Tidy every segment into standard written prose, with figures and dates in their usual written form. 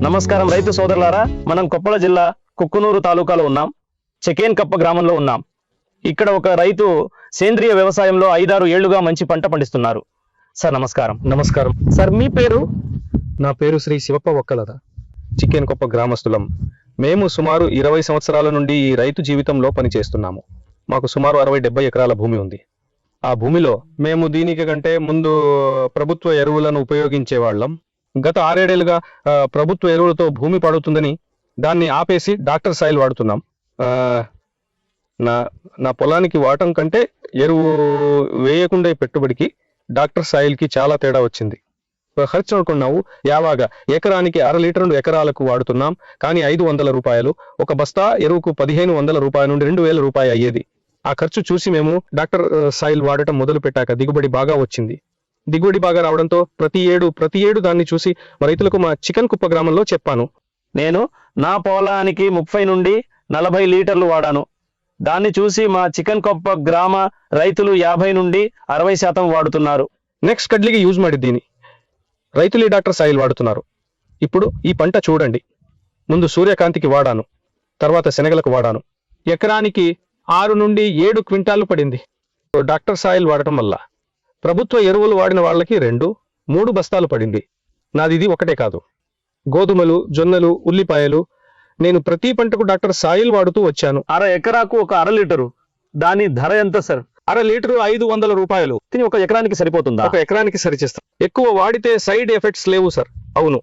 నమస్కారం రైతు సోదరులారా, మనం కొప్పల జిల్లా కుక్కునూరు తాలూకాలో ఉన్నాం. చెకేన్కప్ప గ్రామంలో ఉన్నాం. ఇక్కడ ఒక రైతు సేంద్రియ వ్యవసాయంలో 5-6 ఏళ్లుగా మంచి పంట పండిస్తున్నారు. సార్ నమస్కారం. నమస్కారం సార్ మీ పేరు? నా పేరు శ్రీ శివప్ప ఒక్కలద. చెకేన్కప్ప గ్రామస్తులం. మేము సుమారు 20 సంవత్సరాల నుండి ఈ రైతు జీవితంలో పనిచేస్తున్నాము. మాకు సుమారు 60-70 ఎకరాల భూమి ఉంది. ఆ భూమిలో మేము దీనికి కంటే ముందు ప్రభుత్వ ఎరువులను ఉపయోగించే వాళ్ళం. గత 6 ఏళ్లుగా ప్రభుత్వ ఎరువులతో భూమి పడుతుందని దాన్ని ఆపేసి డాక్టర్ సాయిల్ వాడుతున్నాం. నా పొలానికి వాడటం కంటే ఎరువు వేయకుండా పెట్టుబడికి డాక్టర్ సాయిల్కి చాలా తేడా వచ్చింది. ఖర్చు అనుకున్నావు యావాగ ఎకరానికి 1/2 లీటర్ ఎకరాలకు వాడుతున్నాం. కానీ 500 రూపాయలు, ఒక బస్తా ఎరువుకు 1500 రూపాయల నుండి 2000 రూపాయలు అయ్యేది. ఆ ఖర్చు చూసి మేము డాక్టర్ సాయిల్ వాడటం మొదలు పెట్టాక దిగుబడి బాగా వచ్చింది. దిగుబడి బాగా రావడంతో ప్రతి ఏడు దాన్ని చూసి రైతులకు మా చెకేన్కప్ప గ్రామంలో చెప్పాను. నేను నా పొలానికి 30 నుండి 40 లీటర్లు వాడాను. దాన్ని చూసి మా చెకేన్కప్ప గ్రామ రైతులు 50 నుండి 60% వాడుతున్నారు. నెక్స్ట్ కడ్లికి యూజ్ ಮಾಡಿದ್ದೀನಿ. రైతులు ఈ డాక్టర్ సాయిల్ వాడుతున్నారు. ఇప్పుడు ఈ పంట చూడండి. ముందు సూర్యకాంతికి వాడాను, తర్వాత శనగలకు వాడాను. ఎకరానికి 6 నుండి 7 క్వింటాలు పడింది. డాక్టర్ సాయిల్ వాడటం వల్ల ప్రభుత్వ ఎరువులు వాడిన వాళ్ళకి 2-3 బస్తాలు పడింది. నాది ఇది ఒకటే కాదు, గోధుమలు, జొన్నలు, ఉల్లిపాయలు, నేను ప్రతి పంటకు డాక్టర్ సాయిల్ వాడుతూ వచ్చాను. 1/2 ఎకరాకు ఒక 1/2 లీటరు. దాని ధర ఎంత సార్? 1/2 లీటరు 500 రూపాయలు. ఒక ఎకరానికి సరిపోతుందా? ఒక ఎకరానికి సరిచేస్తాం. ఎక్కువ వాడితే సైడ్ ఎఫెక్ట్స్ లేవు సార్. అవును,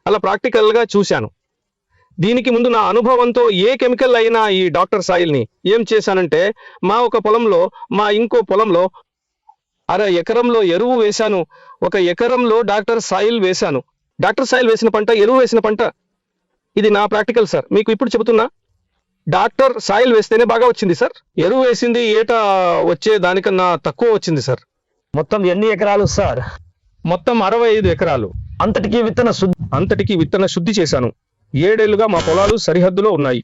అలా ప్రాక్టికల్ గా చూశాను. దీనికి ముందు నా అనుభవంతో ఏ కెమికల్ అయినా ఈ డాక్టర్ సాయిల్ ని ఏం చేశానంటే, మా ఇంకో పొలంలో 1/2 ఎకరంలో ఎరువు వేశాను, 1 ఎకరంలో డాక్టర్ సాయిల్ వేశాను. డాక్టర్ సాయిల్ వేసిన పంట, ఎరువు వేసిన పంట. ఇది నా ప్రాక్టికల్ సార్. మీకు ఇప్పుడు చెబుతున్నా, డాక్టర్ సాయిల్ వేస్తేనే బాగా వచ్చింది సార్. ఎరువు వేసింది ఏటా వచ్చే దానికన్నా తక్కువ వచ్చింది సార్. మొత్తం ఎన్ని ఎకరాలు సార్? మొత్తం 65 ఎకరాలు. అంతటికి విత్తన శుద్ధి చేశాను. 7 ఏళ్లుగా మా పొలాలు సరిహద్దులో ఉన్నాయి.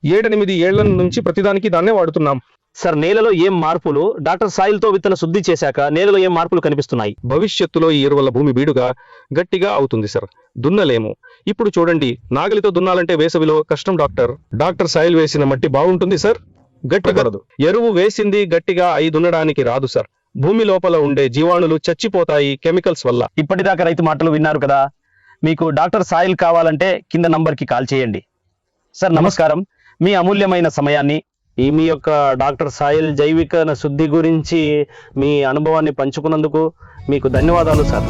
7-8 ఏళ్ల నుంచి ప్రతిదానికి దాన్నే వాడుతున్నాం. సార్, నేలలో ఏం మార్పులు, డాక్టర్ సాయిల్ తో విత్తన శుద్ధి చేశాక నేలలో ఏం మార్పులు కనిపిస్తున్నాయి? భవిష్యత్తులో ఈ ఎరువుల భూమి బీడుగా గట్టిగా అవుతుంది సార్. దున్నలేము. ఇప్పుడు చూడండి, నాగలితో దున్నాలంటే వేసవిలో కష్టం. డాక్టర్ సాయిల్ వేసిన మట్టి బాగుంటుంది సార్, గట్టిగా. ఎరువు వేసింది గట్టిగా అయి దున్నడానికి రాదు సార్. భూమి లోపల ఉండే జీవాణులు చచ్చిపోతాయి కెమికల్స్ వల్ల. ఇప్పటిదాకా రైతు మాటలు విన్నారు కదా. మీకు డాక్టర్ సాయిల్ కావాలంటే కింద నంబర్కి కాల్ చేయండి. సార్ నమస్కారం. మీ అమూల్యమైన సమయాన్ని, మీ యొక్క డాక్టర్ సాయిల్ జైవిక శుద్ధి గురించి మీ అనుభవాన్ని పంచుకున్నందుకు మీకు ధన్యవాదాలు సార్.